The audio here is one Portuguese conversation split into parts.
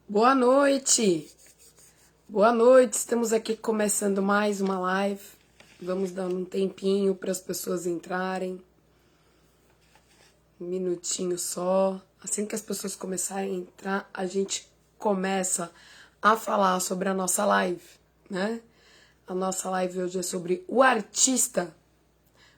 Boa noite! Boa noite! Estamos aqui começando mais uma live. Vamos dar um tempinho para as pessoas entrarem. Um minutinho só. Assim que as pessoas começarem a entrar, a gente começa a falar sobre a nossa live, né? A nossa live hoje é sobre o artista.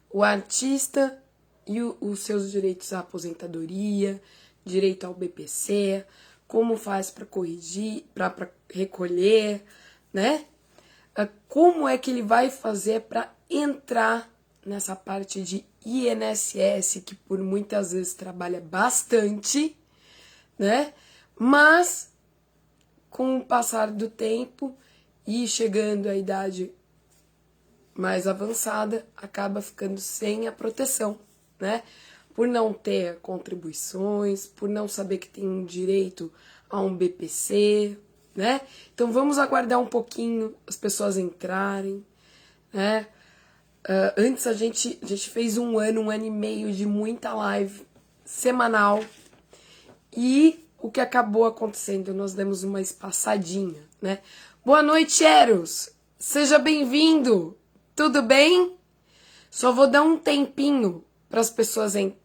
O artista e os seus direitos à aposentadoria, direito ao BPC, como faz para corrigir, para recolher, né? Como é que ele vai fazer para entrar nessa parte de INSS, que por muitas vezes trabalha bastante, né? Mas com o passar do tempo e chegando à idade mais avançada, acaba ficando sem a proteção, né? Por não ter contribuições, por não saber que tem um direito a um BPC, né? Então vamos aguardar um pouquinho as pessoas entrarem, né? Antes a gente fez um ano e meio de muita live semanal e o que acabou acontecendo? Nós demos uma espaçadinha, né? Boa noite, Eros! Seja bem-vindo! Tudo bem? Só vou dar um tempinho para as pessoas irem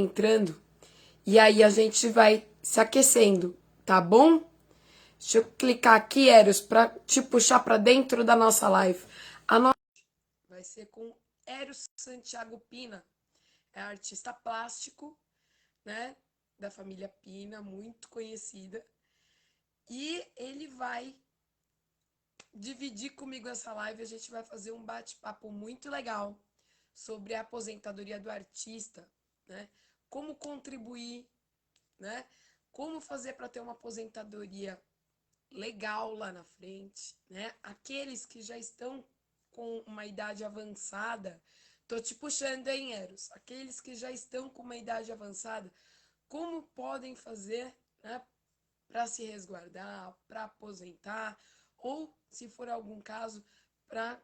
entrando e aí a gente vai se aquecendo, tá bom? Deixa eu clicar aqui, Eros, para te puxar para dentro da nossa live. A nossa vai ser com Eros Santiago Pina, é artista plástico, né, da família Pina, muito conhecida, e ele vai dividir comigo essa live. A gente vai fazer um bate-papo muito legal sobre a aposentadoria do artista, né? Como contribuir, né? Como fazer para ter uma aposentadoria legal lá na frente, né? Aqueles que já estão com uma idade avançada, tô te puxando, hein, Eros? Aqueles que já estão com uma idade avançada, como podem fazer, né, para se resguardar, para aposentar, ou, se for algum caso, para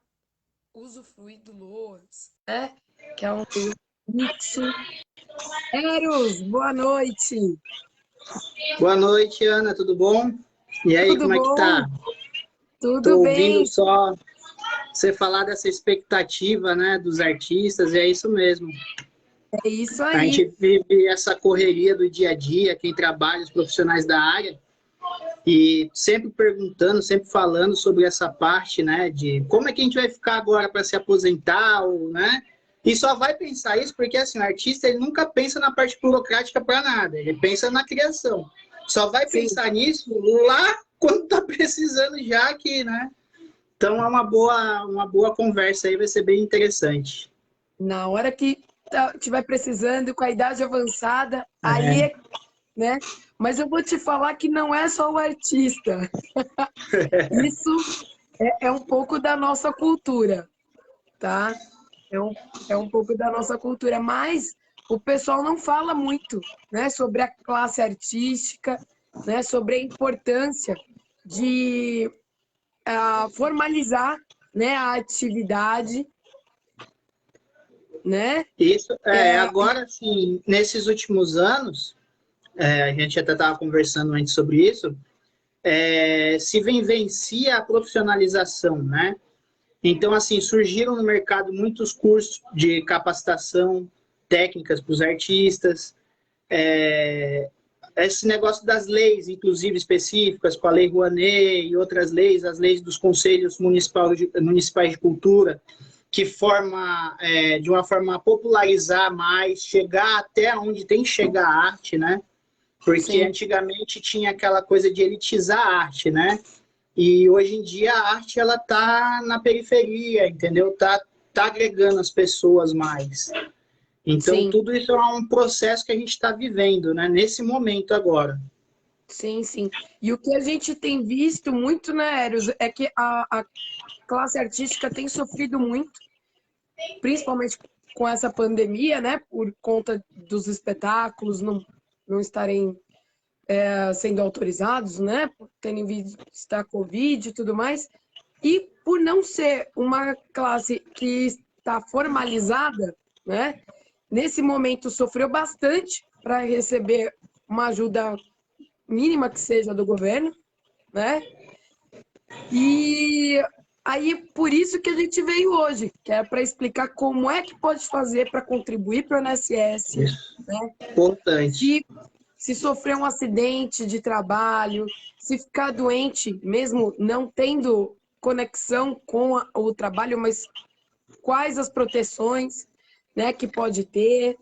usufruir do LOAS, né? Que é um fixo. Eros, boa noite! Boa noite, Ana, tudo bom? E aí, Tudo como é que bom? tá? Tudo Tô ouvindo bem? só você falar dessa expectativa, né, dos artistas, e é isso mesmo. É isso A aí. gente vive essa correria do dia a dia, quem trabalha, os profissionais da área, e sempre perguntando, sempre falando sobre essa parte, né, de como é que a gente vai ficar agora para se aposentar, ou, né? E só vai pensar isso porque, assim, o artista ele nunca pensa na parte burocrática para nada, ele pensa na criação. Só vai Sim, pensar nisso lá quando tá precisando já que, né? Então é uma boa conversa aí, vai ser bem interessante. na hora que tiver precisando, com a idade avançada, É, aí, né? Mas eu vou te falar que não é só o artista. Isso é um pouco da nossa cultura, tá? É um, é um pouco da nossa cultura, mas o pessoal não fala muito, né, sobre a classe artística, né, sobre a importância de formalizar, né, a atividade, né? isso É, agora sim, nesses últimos anos, a gente até estava conversando antes sobre isso, se vivencia a profissionalização, né? Então, assim, surgiram no mercado muitos cursos de capacitação técnicas para os artistas, esse negócio das leis, inclusive específicas, com a Lei Rouanet e outras leis, as leis dos conselhos municipais de cultura, que forma, de uma forma a popularizar mais, chegar até onde tem que chegar a arte, né? Porque sim, antigamente tinha aquela coisa de elitizar a arte, né? E hoje em dia a arte ela tá na periferia, entendeu? Tá agregando as pessoas mais. Então, sim, tudo isso é um processo que a gente está vivendo, né? Nesse momento agora. sim, sim. E o que a gente tem visto muito, né, Eros, é que a classe artística tem sofrido muito, principalmente com essa pandemia, né, por conta dos espetáculos não estarem sendo autorizados, né, por terem visto a Covid e tudo mais, e por não ser uma classe que está formalizada, né, nesse momento sofreu bastante para receber uma ajuda mínima que seja do governo, né? E aí, por isso que a gente veio hoje, que é para explicar como é que pode fazer para contribuir para o INSS, né? Importante. Se sofrer um acidente de trabalho, se ficar doente, mesmo não tendo conexão com o trabalho, mas quais as proteções, né, que pode ter,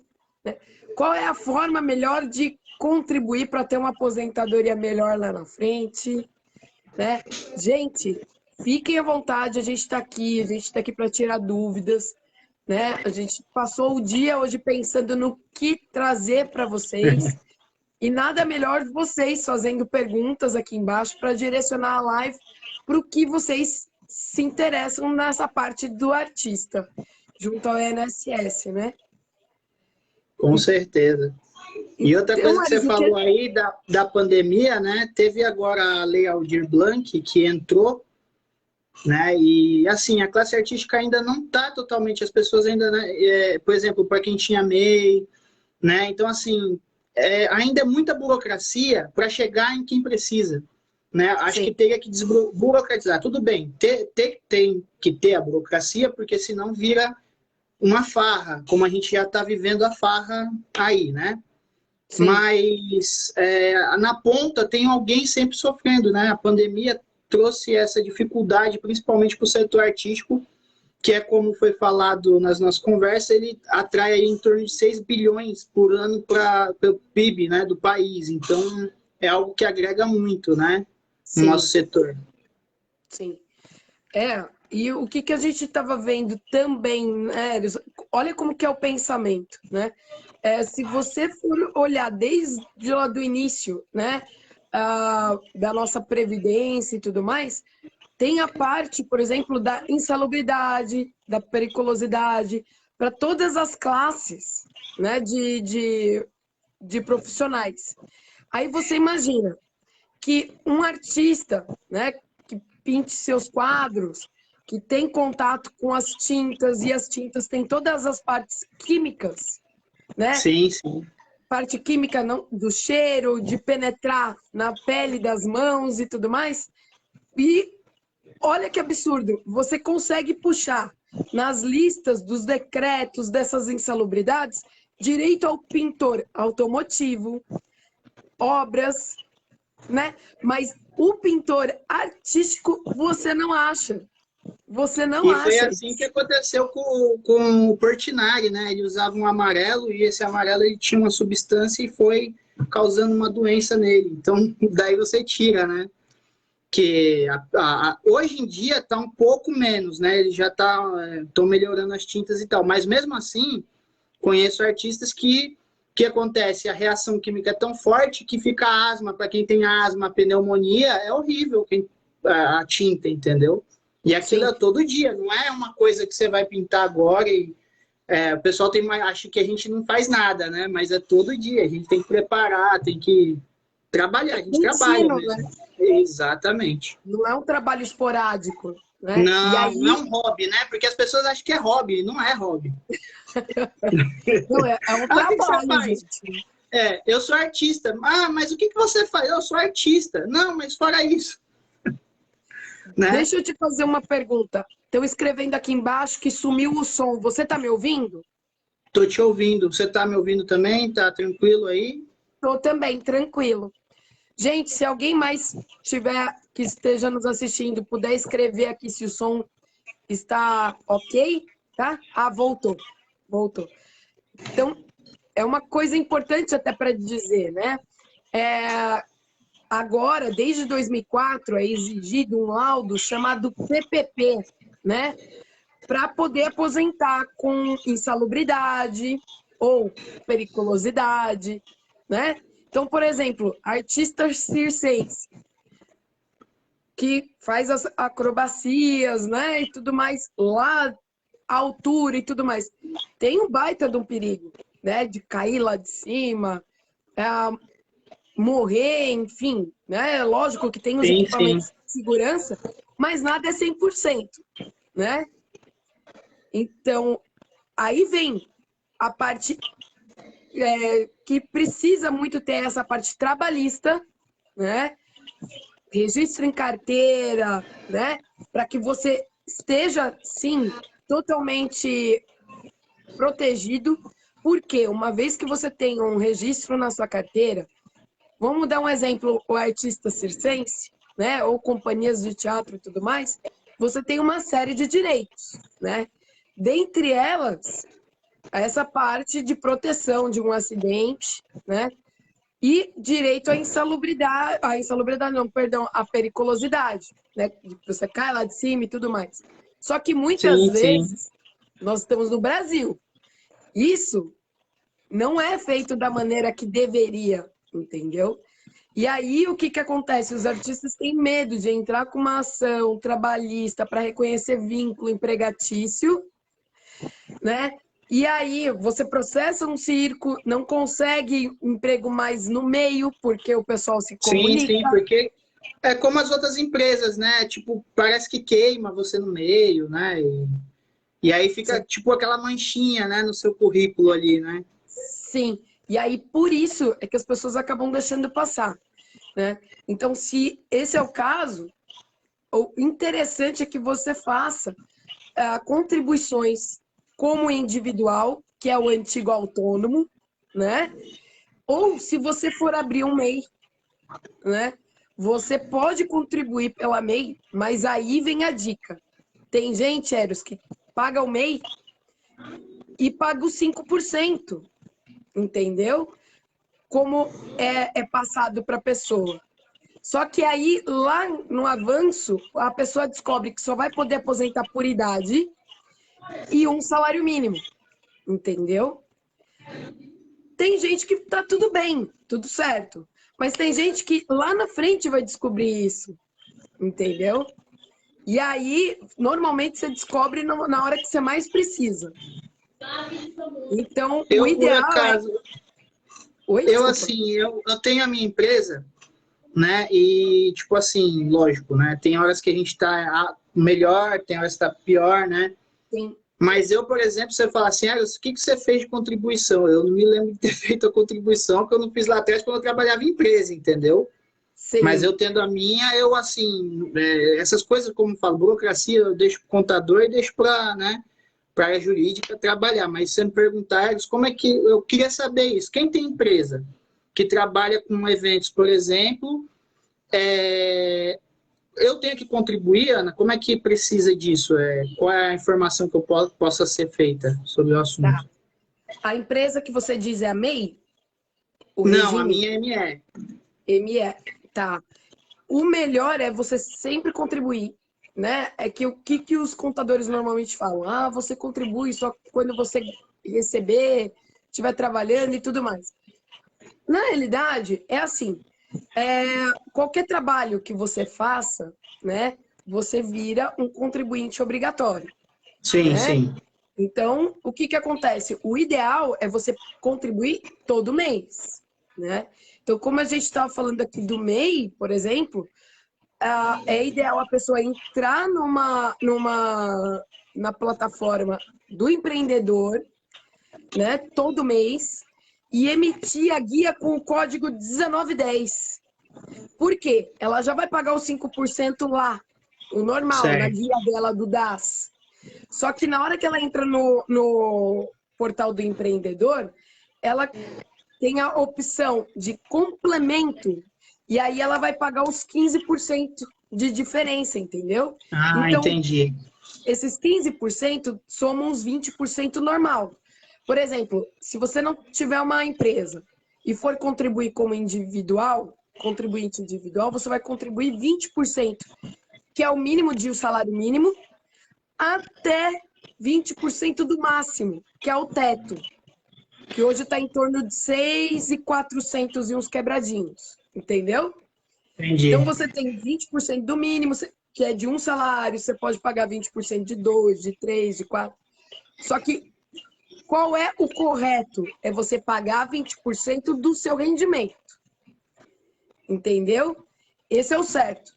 né? Qual é a forma melhor de contribuir para ter uma aposentadoria melhor lá na frente, né? Gente, fiquem à vontade, a gente está aqui para tirar dúvidas, né? A gente passou o dia hoje pensando no que trazer para vocês. E nada melhor de vocês fazendo perguntas aqui embaixo para direcionar a live para o que vocês se interessam nessa parte do artista, junto ao INSS, né? Com certeza. E outra Então, coisa que você Marisa, falou aí da pandemia, né? Teve agora a Lei Aldir Blanc que entrou, né? E assim, a classe artística ainda não está totalmente, as pessoas ainda, né? Por exemplo, para quem tinha MEI, né? Então, assim, ainda é muita burocracia para chegar em quem precisa. Né? Acho que sim, teria que desburocratizar. Tudo bem, tem que ter a burocracia, porque senão vira uma farra, como a gente já está vivendo a farra aí, né? sim, Mas na ponta tem alguém sempre sofrendo, né? A pandemia trouxe essa dificuldade, principalmente para o setor artístico, que é como foi falado nas nossas conversas, ele atrai aí em torno de 6 bilhões por ano para o PIB, né, do país. Então, é algo que agrega muito, né, no nosso sim, setor. sim. E o que a gente estava vendo também, né, olha como que é o pensamento, né? Se você for olhar desde lá do início, né, da nossa previdência e tudo mais, tem a parte, por exemplo, da insalubridade, da periculosidade, para todas as classes, né, de profissionais. Aí você imagina que um artista, né, que pinte seus quadros, que tem contato com as tintas, e as tintas têm todas as partes químicas, né? Sim, sim. Parte química não, do cheiro, de penetrar na pele das mãos e tudo mais. E olha que absurdo, você consegue puxar nas listas dos decretos dessas insalubridades direito ao pintor automotivo, obras, né? Mas o pintor artístico você não acha. Você não E foi acha assim que isso. aconteceu com o Portinari, né? Ele usava um amarelo e esse amarelo ele tinha uma substância e foi causando uma doença nele. Então, daí você tira, né? Que hoje em dia está um pouco menos, né? Eles já estão melhorando as tintas e tal, mas mesmo assim conheço artistas que acontece, a reação química é tão forte que fica asma, para quem tem asma, pneumonia, é horrível a tinta, entendeu? E aquilo Sim. é todo dia, não é uma coisa que você vai pintar agora e o pessoal acha que a gente não faz nada, né? Mas é todo dia, a gente tem que preparar, tem que trabalhar, É a gente trabalha contínuo, né? mesmo. Exatamente. Não é um trabalho esporádico, né? E Não, não é aí, um hobby, né? Porque as pessoas acham que é hobby, não é hobby. não, é um Ah, o que você trabalho, faz? gente. Eu sou artista. Ah, mas o que você faz? Eu sou artista. Não, mas fora isso, né? Deixa eu te fazer uma pergunta. Estão escrevendo aqui embaixo que sumiu o som. Você está me ouvindo? Tô te ouvindo. Você tá me ouvindo também? Tá tranquilo aí? Estou também, tranquilo. Gente, se alguém mais tiver que esteja nos assistindo, puder escrever aqui se o som está ok, tá? Ah, voltou. Voltou. Então, é uma coisa importante até para dizer, né? Agora, desde 2004, é exigido um laudo chamado PPP, né? Para poder aposentar com insalubridade ou periculosidade, né? Então, por exemplo, artistas circense, que faz as acrobacias, né, e tudo mais, lá, a altura e tudo mais, tem um baita de um perigo, né, de cair lá de cima, é, morrer, enfim, né, lógico que tem os Sim, sim. equipamentos de segurança, mas nada é 100%, né? Então, aí vem a parte que precisa muito ter essa parte trabalhista, né? registro em carteira, né? Para que você esteja, sim, totalmente protegido, porque uma vez que você tem um registro na sua carteira, vamos dar um exemplo, o artista circense, né? Ou companhias de teatro e tudo mais, você tem uma série de direitos, né? Dentre elas, essa parte de proteção de um acidente, né? E direito à insalubridade não, perdão, à periculosidade, né? Você cai lá de cima e tudo mais. Só que muitas Sim, sim. vezes nós estamos no Brasil. Isso não é feito da maneira que deveria, entendeu? E aí o que que acontece? Os artistas têm medo de entrar com uma ação trabalhista para reconhecer vínculo empregatício, né? E aí você processa um circo, não consegue emprego mais no meio, porque o pessoal se Sim, sim, comunica. porque é como as outras empresas, né? Tipo, parece que queima você no meio, né? E aí fica tipo aquela manchinha, né, no seu currículo ali, né? Sim. E aí por isso é que as pessoas acabam deixando passar, né? Então, se esse é o caso, o interessante é que você faça contribuições como individual, que é o antigo autônomo, né? Ou se você for abrir um MEI, né? Você pode contribuir pela MEI, mas aí vem a dica. Tem gente, Eros, que paga o MEI e paga os 5%, entendeu? Como é passado para a pessoa. Só que aí, lá no avanço, a pessoa descobre que só vai poder aposentar por idade e um salário mínimo, entendeu? Tem gente que tá tudo bem, tudo certo. Mas tem gente que lá na frente vai descobrir isso, entendeu? E aí, normalmente, você descobre na hora que você mais precisa. Então, o Eu, por ideal é... acaso, Oi, eu desculpa. assim, eu tenho a minha empresa, né? E, tipo assim, lógico, né? Tem horas que a gente tá melhor, tem horas que tá pior, né? Sim, Mas eu, por exemplo, você fala assim, ah, o que que você fez de contribuição? Eu não me lembro de ter feito a contribuição, porque eu não fiz lá atrás quando eu trabalhava em empresa, entendeu? Mas sim. eu tendo a minha, eu assim, essas coisas, como eu falo, burocracia, eu deixo para o contador e deixo para, né, para a área jurídica trabalhar. Mas se você me perguntar, Eros, como é que eu queria saber isso? Quem tem empresa que trabalha com eventos, por exemplo, é, eu tenho que contribuir, Ana? Como é que precisa disso? Qual é a informação que eu possa ser feita sobre o Tá. assunto? A empresa que você diz é a MEI? O Não, a regime minha é ME. ME? Tá. O melhor é você sempre contribuir, né? É que o que, que os contadores normalmente falam? Ah, você contribui só quando você receber, estiver trabalhando e tudo mais. Na realidade, é assim, qualquer trabalho que você faça, né? Você vira um contribuinte obrigatório, Sim, né? sim. Então, o que que acontece? O ideal é você contribuir todo mês, né? Então, como a gente estava falando aqui do MEI, por exemplo, é ideal a pessoa entrar na plataforma do empreendedor, né, todo mês, e emitir a guia com o código 1910. Por quê? Ela já vai pagar os 5% lá, o normal, na Certo. guia dela do DAS. Só que na hora que ela entra no portal do empreendedor, ela tem a opção de complemento, e aí ela vai pagar os 15% de diferença, entendeu? Ah, Então, entendi. esses 15% somam uns 20% normal. Por exemplo, se você não tiver uma empresa e for contribuir como individual, contribuinte individual, você vai contribuir 20%, que é o mínimo de o salário mínimo, até 20% do máximo, que é o teto, que hoje está em torno de 6.400 e uns quebradinhos, entendeu? Então Entendi. você tem 20% do mínimo, que é de um salário, você pode pagar 20% de dois, de três, de quatro. Só que qual é o correto? É você pagar 20% do seu rendimento, entendeu? Esse é o certo.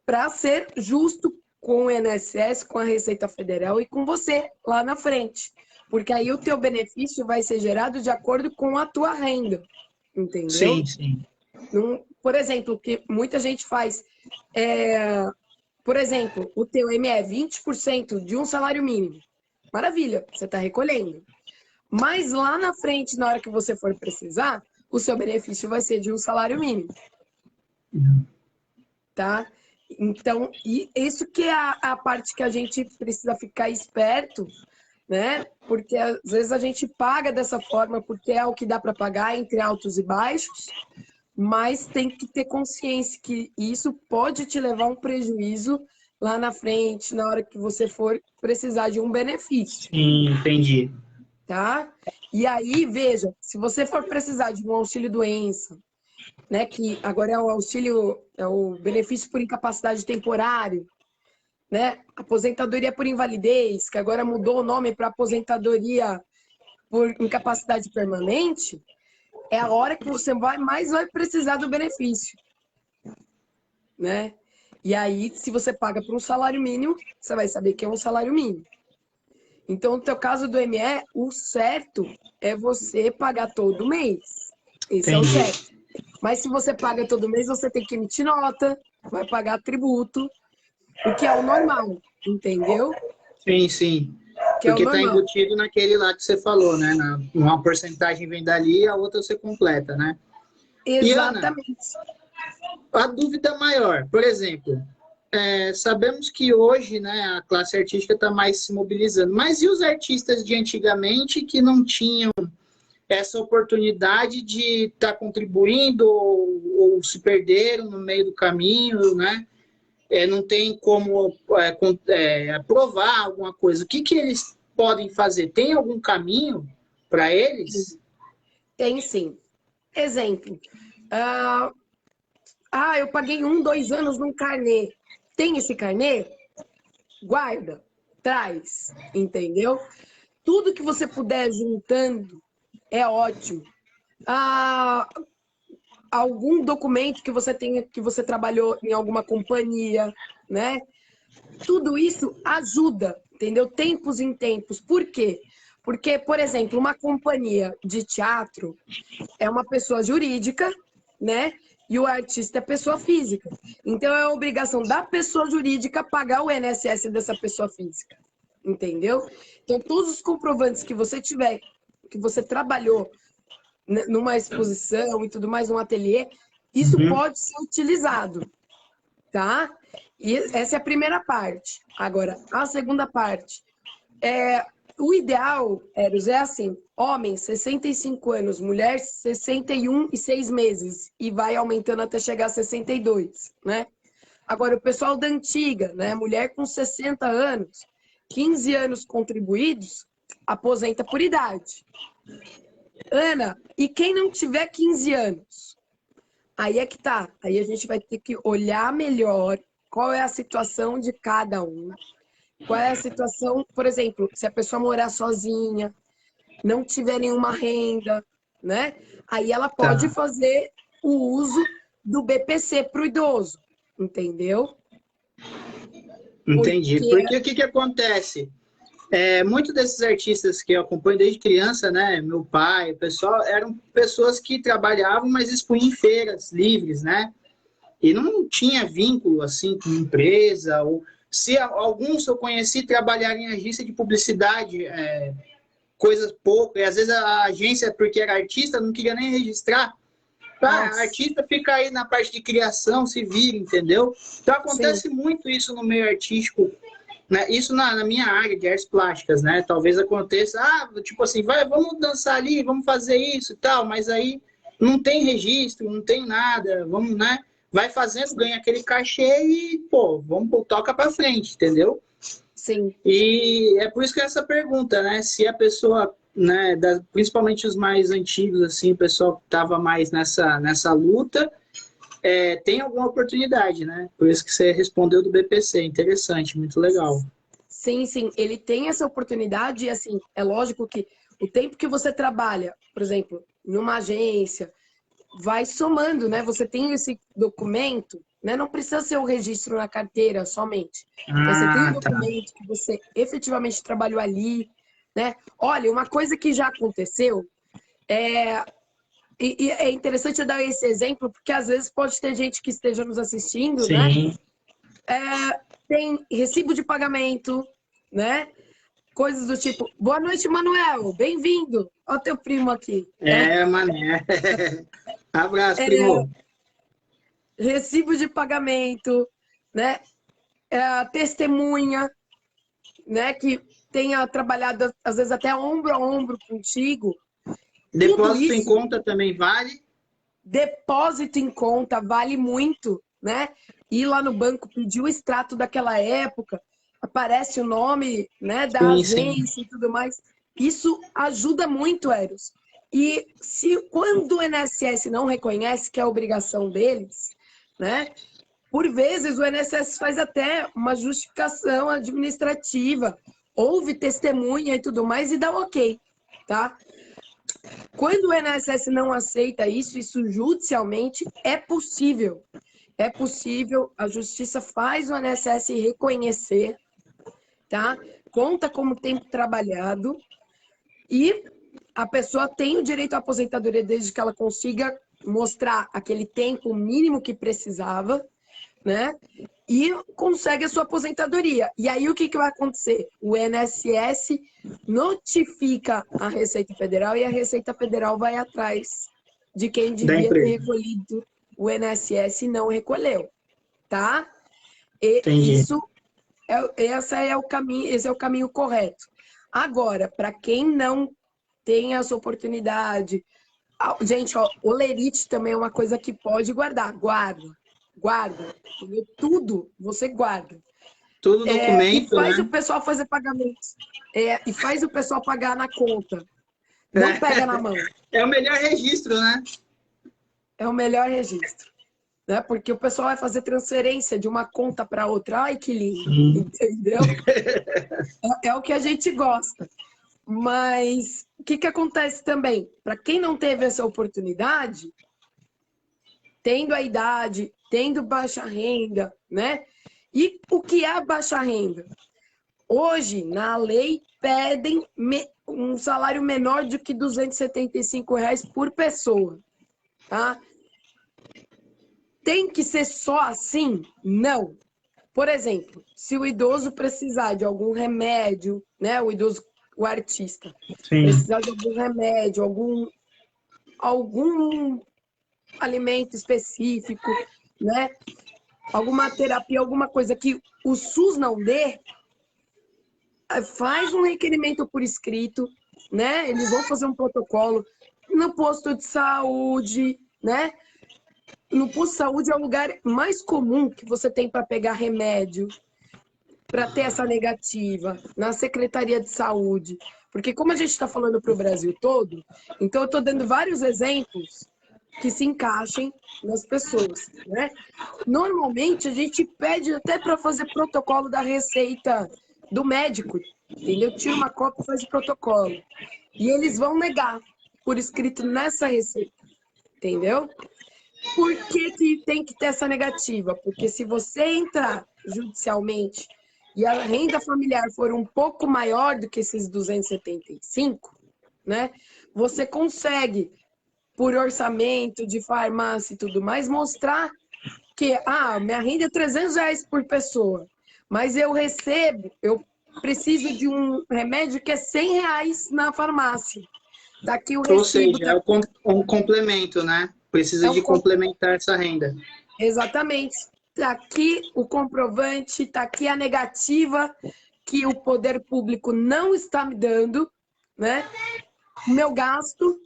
Para ser justo com o INSS, com a Receita Federal e com você lá na frente. Porque aí o teu benefício vai ser gerado de acordo com a tua renda, entendeu? Sim, sim. Não, por exemplo, que muita gente faz, por exemplo, o teu ME é 20% de um salário mínimo. Maravilha, você está recolhendo. Mas lá na frente, na hora que você for precisar, o seu benefício vai ser de um salário mínimo. Tá? Então, e isso que é a parte que a gente precisa ficar esperto, né? Porque às vezes a gente paga dessa forma porque é o que dá para pagar entre altos e baixos, mas tem que ter consciência que isso pode te levar a um prejuízo lá na frente, na hora que você for precisar de um benefício. Sim, entendi. Tá? E aí, veja, se você for precisar de um auxílio-doença, né, que agora é o auxílio, é o benefício por incapacidade temporária, né? Aposentadoria por invalidez, que agora mudou o nome para aposentadoria por incapacidade permanente, é a hora que você mais vai precisar do benefício, né? E aí, se você paga por um salário mínimo, você vai saber que é um salário mínimo. Então, no teu caso do ME, o certo é você pagar todo mês. Esse é o certo. Mas se você paga todo mês, você tem que emitir nota, vai pagar tributo, o que é o normal, entendeu? Sim, sim. Que é o Porque está normal. embutido naquele lá que você falou, né? Uma porcentagem vem dali e a outra você completa, né? E, Ana, Exatamente. a dúvida maior, por exemplo, sabemos que hoje, né, a classe artística está mais se mobilizando, mas e os artistas de antigamente que não tinham essa oportunidade de estar contribuindo ou se perderam no meio do caminho, né? Não tem como aprovar alguma coisa. O que, que eles podem fazer? Tem algum caminho para eles? Tem sim. Exemplo. Eu paguei 2 anos num carnê. Tem esse carnê? Guarda, traz, entendeu? Tudo que você puder juntando é ótimo. Algum documento que você tenha, que você trabalhou em alguma companhia, né? Tudo isso ajuda, entendeu? Tempos em tempos. Por quê? Porque, por exemplo, uma companhia de teatro é uma pessoa jurídica, né? E o artista é pessoa física. Então, é a obrigação da pessoa jurídica pagar o INSS dessa pessoa física, entendeu? Então, todos os comprovantes que você tiver, que você trabalhou numa exposição e tudo mais, num ateliê, isso pode ser utilizado, tá? E essa é a primeira parte. Agora, a segunda parte. O ideal, Eros, é assim, homem, 65 anos, mulher, 61 e 6 meses, e vai aumentando até chegar a 62, né? Agora, o pessoal da antiga, né? Mulher com 60 anos, 15 anos contribuídos, aposenta por idade. Ana, e quem não tiver 15 anos? Aí é que tá. Aí a gente vai ter que olhar melhor qual é a situação de cada um. Qual é a situação, por exemplo, se a pessoa morar sozinha, não tiver nenhuma renda, né? Aí ela pode fazer o uso do BPC para o idoso, entendeu? Entendi. Porque o que acontece? Muitos desses artistas que eu acompanho desde criança, né? Meu pai, o pessoal, eram pessoas que trabalhavam, mas expunham em feiras livres, né? E não tinha vínculo, assim, com empresa, ou se alguns eu conheci trabalharam em agência de publicidade, coisas pouco, e às vezes a agência, porque era artista, não queria nem registrar. Artista fica aí na parte de criação, se vira, entendeu? Então acontece muito isso no meio artístico, né? Isso na minha área de artes plásticas, né? Talvez aconteça, tipo assim, vamos dançar ali, vamos fazer isso e tal, mas aí não tem registro, não tem nada, vamos, né? Vai fazendo, ganha aquele cachê e, pô, toca pra frente, entendeu? Sim. E é por isso que essa pergunta, né? Se a pessoa, né, principalmente os mais antigos, assim, o pessoal que estava mais nessa luta, tem alguma oportunidade, né? Por isso que você respondeu do BPC. Interessante, muito legal. Sim, sim. Ele tem essa oportunidade e, assim, é lógico que o tempo que você trabalha, por exemplo, numa agência, vai somando, né? Você tem esse documento, né? Não precisa ser o registro na carteira somente. Mas você tem um documento que você efetivamente trabalhou ali, né? Olha, uma coisa que já aconteceu é E é interessante eu dar esse exemplo, porque às vezes pode ter gente que esteja nos assistindo, Sim. né? Tem recibo de pagamento, né? Coisas do tipo, boa noite, Manuel, bem-vindo. Olha o teu primo aqui. Mané. Abraço, primo. Recibo de pagamento, né? Testemunha, né? Que tenha trabalhado, às vezes, até ombro a ombro contigo. Depósito em conta também vale? Depósito em conta vale muito, né? Ir lá no banco, pedir o extrato daquela época, aparece o nome, né, da agência e tudo mais. Isso ajuda muito, Eros. E quando o INSS não reconhece que é obrigação deles, né? Por vezes o INSS faz até uma justificação administrativa, houve testemunha e tudo mais e dá ok, tá? Quando o INSS não aceita isso judicialmente é possível. É possível, a justiça faz o INSS reconhecer, tá? Conta como tempo trabalhado e a pessoa tem o direito à aposentadoria desde que ela consiga mostrar aquele tempo mínimo que precisava, né? E consegue a sua aposentadoria. E aí o que vai acontecer? O INSS notifica a Receita Federal e a Receita Federal vai atrás de quem devia ter recolhido o INSS e não recolheu, tá? Isso esse é o caminho correto. Agora, para quem não tem essa oportunidade, gente, ó, olerite também é uma coisa que pode guardar, guarda, tudo você guarda. Tudo documento, e faz né? o pessoal fazer pagamentos. E faz o pessoal pagar na conta. Não pega na mão. É o melhor registro, né? É o melhor registro. Né? Porque o pessoal vai fazer transferência de uma conta para outra. Ai, que lindo. Entendeu? É o que a gente gosta. Mas o que acontece também? Para quem não teve essa oportunidade, tendo a idade, tendo baixa renda, né? E o que é baixa renda? Hoje, na lei, pedem um salário menor do que R$ 275 por pessoa, tá? Tem que ser só assim? Não. Por exemplo, se o idoso precisar de algum remédio, né? O idoso, o artista, precisar de algum remédio, algum alimento específico, né? Alguma terapia, alguma coisa que o SUS não dê, faz um requerimento por escrito, né? Eles vão fazer um protocolo no posto de saúde, né? No posto de saúde é o lugar mais comum que você tem para pegar remédio, para ter essa negativa, na Secretaria de Saúde. Porque como a gente está falando para o Brasil todo, então eu estou dando vários exemplos que se encaixem nas pessoas, né? Normalmente a gente pede até para fazer protocolo da receita do médico, entendeu? Tira uma cópia e faz o protocolo. E eles vão negar por escrito nessa receita, entendeu? Por que tem que ter essa negativa? Porque se você entrar judicialmente e a renda familiar for um pouco maior do que esses 275, né? Você consegue, por orçamento de farmácia e tudo mais, mostrar que minha renda é R$ 300 por pessoa, mas eu preciso de um remédio que é R$ 100 na farmácia. Daqui o recibo. Ou seja, é um complemento, né? Precisa de complementar essa renda. Exatamente. Está aqui o comprovante, está aqui a negativa que o poder público não está me dando, né? O meu gasto.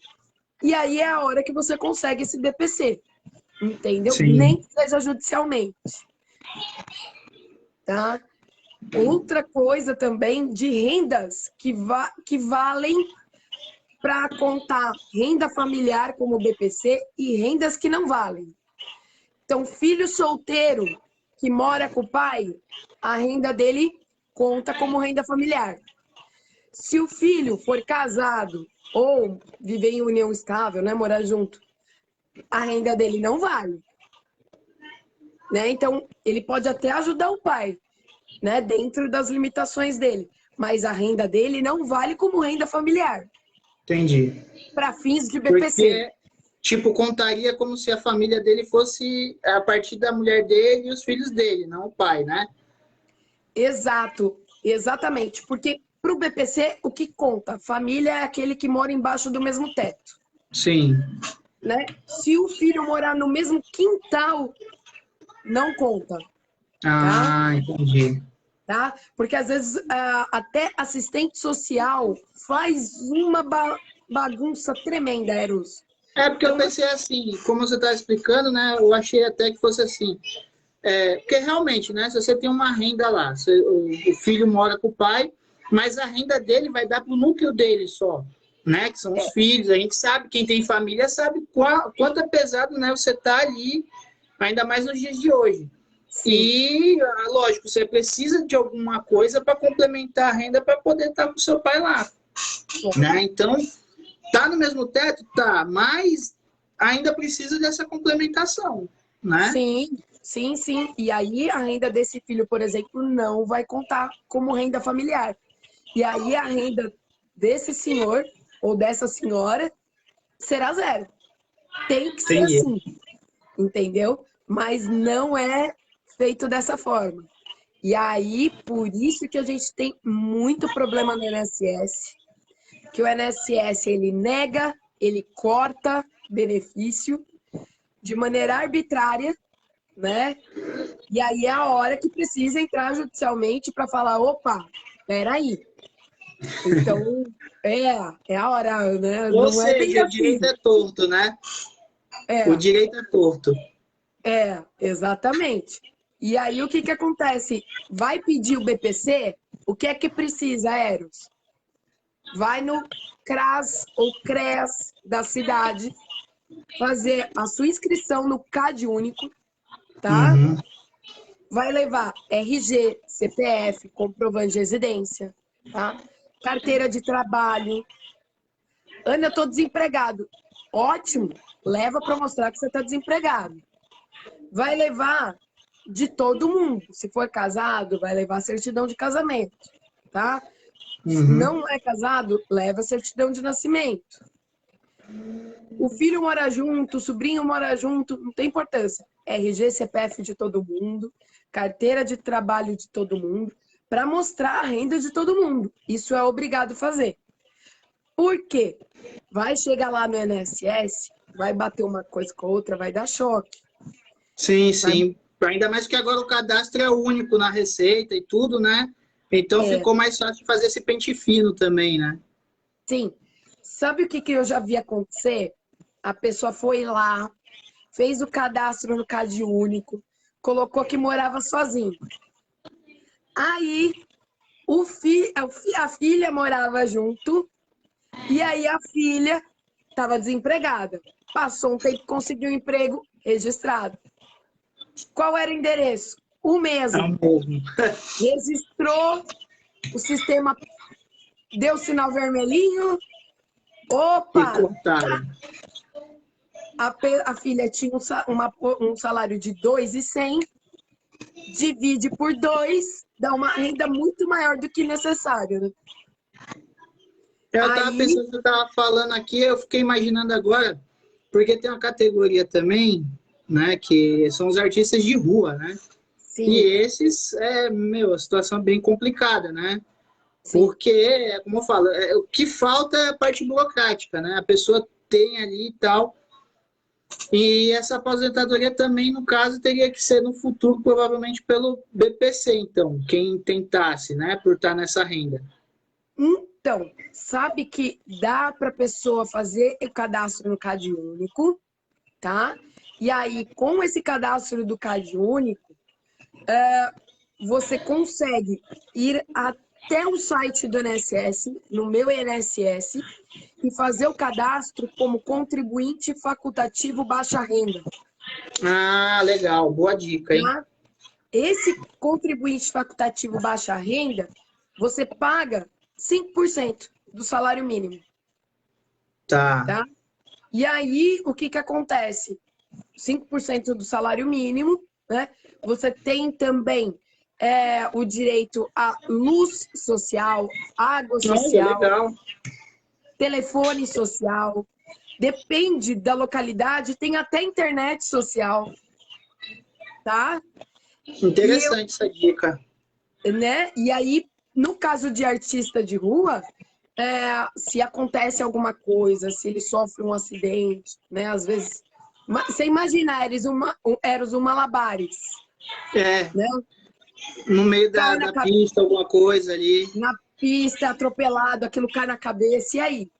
E aí é a hora que você consegue esse DPC. Entendeu? Sim. Nem que seja judicialmente. Tá? Outra coisa também de rendas que valem para contar renda familiar como BPC e rendas que não valem. Então, filho solteiro que mora com o pai, a renda dele conta como renda familiar. Se o filho for casado ou viver em união estável, né, morar junto, a renda dele não vale. Né? Então, ele pode até ajudar o pai, né, dentro das limitações dele, mas a renda dele não vale como renda familiar. Entendi. Para fins de BPC. tipo, contaria como se a família dele fosse a partir da mulher dele e os filhos dele, não o pai, né? Exato, exatamente. Porque para o BPC, o que conta? Família é aquele que mora embaixo do mesmo teto, Sim. né? Se o filho morar no mesmo quintal, não conta, tá? Ah, entendi. Tá? Porque às vezes até assistente social faz uma bagunça tremenda, Eros. É porque eu Então, pensei assim, como você está explicando, né? Eu achei até que fosse assim. Porque realmente, né? Se você tem uma renda lá, o filho mora com o pai, mas a renda dele vai dar para o núcleo dele só, né? Que são os filhos. A gente sabe, quem tem família sabe quanto é pesado, né? Você tá ali, ainda mais nos dias de hoje. sim, E, lógico, você precisa de alguma coisa para complementar a renda para poder estar com o seu pai lá, né? Então, tá no mesmo teto? Tá, mas ainda precisa dessa complementação, né? sim, sim, sim. E aí a renda desse filho, por exemplo, não vai contar como renda familiar. E aí a renda desse senhor ou dessa senhora será zero. Tem que ser Entendi. assim, entendeu? Mas não é feito dessa forma. E aí, por isso que a gente tem muito problema no INSS, que o INSS ele nega, ele corta benefício de maneira arbitrária, né? E aí é a hora que precisa entrar judicialmente para falar, opa, peraí. Então, é a hora, né? Ou Não é bem seja, o direito assim. é torto, né? O É, direito é torto. exatamente. E aí o que que acontece? Vai pedir o BPC? O que é que precisa, Eros? Vai no CRAS ou CREAS da cidade, fazer a sua inscrição no CAD único, tá? Uhum. Vai levar RG, CPF, comprovante de residência, tá? Carteira de trabalho. Ana, eu tô desempregado. Ótimo, leva para mostrar que você está desempregado. Vai levar de todo mundo. Se for casado, vai levar certidão de casamento, tá? Se Uhum. não é casado, leva certidão de nascimento. O filho mora junto, o sobrinho mora junto, não tem importância. RG, CPF de todo mundo, carteira de trabalho de todo mundo, para mostrar a renda de todo mundo. Isso é obrigado a fazer. Por quê? Vai chegar lá no INSS, vai bater uma coisa com a outra, vai dar choque. Sim, Vai... sim. Ainda mais que agora o cadastro é único na Receita e tudo, né? Então É, ficou mais fácil de fazer esse pente fino também, né? sim. Sabe o que eu já vi acontecer? A pessoa foi lá, fez o cadastro no CAD único, colocou que morava sozinho. Aí a filha morava junto, e aí a filha estava desempregada. Passou um tempo, conseguiu um emprego registrado. Qual era o endereço? O É o mesmo. mesmo. Registrou, o sistema deu sinal vermelhinho. E Opa! cortaram. A filha tinha um salário de 2.100, divide por 2, dá uma renda muito maior do que necessário. Né? Eu estava Aí, pensando que eu estava falando aqui, eu fiquei imaginando agora, porque tem uma categoria também, né, que são os artistas de rua, né? E sim, esses, a situação é bem complicada, né? sim. Porque, como eu falo, o que falta é a parte burocrática, né? A pessoa tem ali e tal. E essa aposentadoria também, no caso, teria que ser no futuro, provavelmente pelo BPC, então, quem tentasse, né, por estar nessa renda. Então, sabe que dá para a pessoa fazer o cadastro no CAD único, tá? E aí, com esse cadastro do CAD único, você consegue ir até o site do INSS, no meu INSS, e fazer o cadastro como contribuinte facultativo baixa renda. Ah, legal, boa dica, hein? Tá? Esse contribuinte facultativo baixa renda, você paga 5% do salário mínimo, Tá. tá? E aí, o que acontece? 5% do salário mínimo, né? Você tem também o direito à luz social, água Olha, social, legal. telefone social, depende da localidade, tem até internet social, tá? Interessante essa dica. Né? E aí, no caso de artista de rua, se acontece alguma coisa, se ele sofre um acidente, né? Às vezes, você imagina, Eros um Malabares, É, né? no meio Cai da pista, alguma coisa ali. na pista, atropelado, aquilo cai na cabeça, e aí?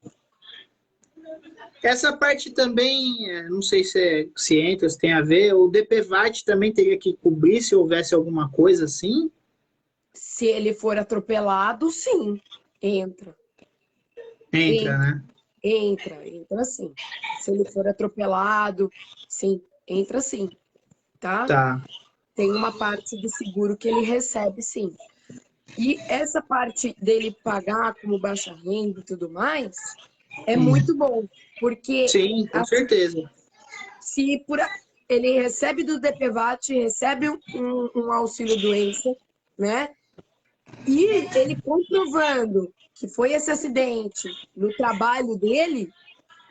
Essa parte também, não sei se entra, se tem a ver, o DPVAT também teria que cobrir se houvesse alguma coisa assim? Se ele for atropelado, sim, entra. Entra, Entra, né? entra sim. Se ele for atropelado, sim, entra sim, tá? Tá. Tem uma parte do seguro que ele recebe, sim. E essa parte dele pagar como baixa renda e tudo mais é muito bom, porque Sim, com assim, certeza. se por, ele recebe do DPVAT, recebe um auxílio doença, né? E ele comprovando que foi esse acidente no trabalho dele,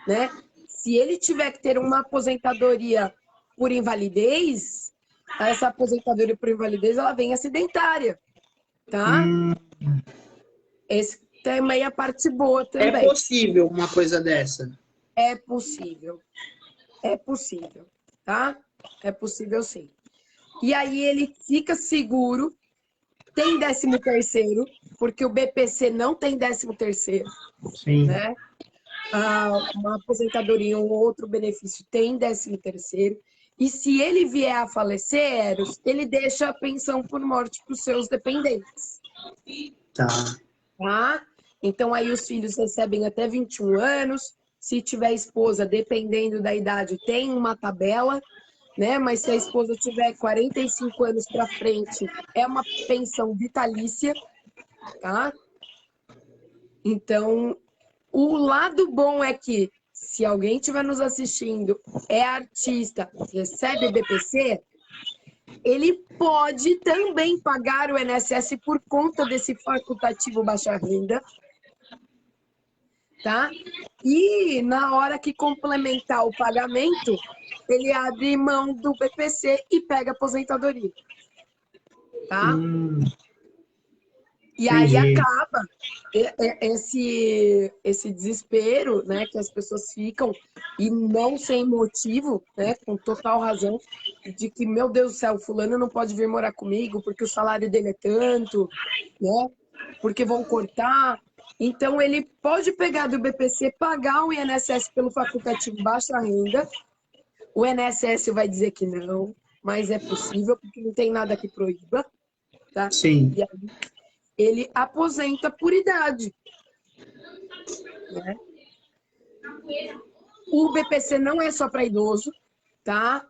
né? Se ele tiver que ter uma aposentadoria por invalidez, essa aposentadoria por invalidez ela vem acidentária, tá? Hum, Esse também é a parte boa é também. possível uma coisa dessa? É possível, tá? É possível sim. E aí ele fica seguro, tem 13º, porque o BPC não tem 13º, Sim. né? Uma aposentadoria, um outro benefício tem 13º. E se ele vier a falecer, Eros, ele deixa a pensão por morte para os seus dependentes, Tá. tá? Então aí os filhos recebem até 21 anos. Se tiver esposa, dependendo da idade, tem uma tabela, né? Mas se a esposa tiver 45 anos para frente, é uma pensão vitalícia, tá? Então, o lado bom é que, se alguém estiver nos assistindo, é artista, recebe BPC, ele pode também pagar o INSS por conta desse facultativo baixa renda, tá? E na hora que complementar o pagamento, ele abre mão do BPC e pega a aposentadoria, tá? E aí Entendi. acaba esse desespero, né, que as pessoas ficam, e não sem motivo, né, com total razão, de que, meu Deus do céu, fulano não pode vir morar comigo porque o salário dele é tanto, né, porque vão cortar. Então, ele pode pegar do BPC, pagar o INSS pelo facultativo baixa renda, o INSS vai dizer que não, mas é possível, porque não tem nada que proíba, tá? Sim. E aí ele aposenta por idade, né? O BPC não é só para idoso, tá?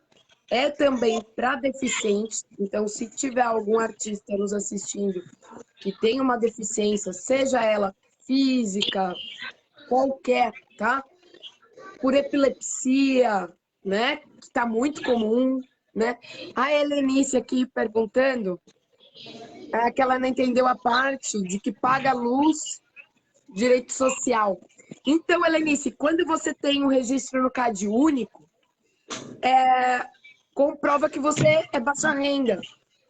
É também para deficiente. Então, se tiver algum artista nos assistindo que tem uma deficiência, seja ela física, qualquer, tá? Por epilepsia, né? Que está muito comum, né? A Helenice aqui perguntando, é que ela não entendeu a parte de que paga luz, direito social. Então, Helenice, quando você tem um registro no CAD único, comprova que você é baixa renda.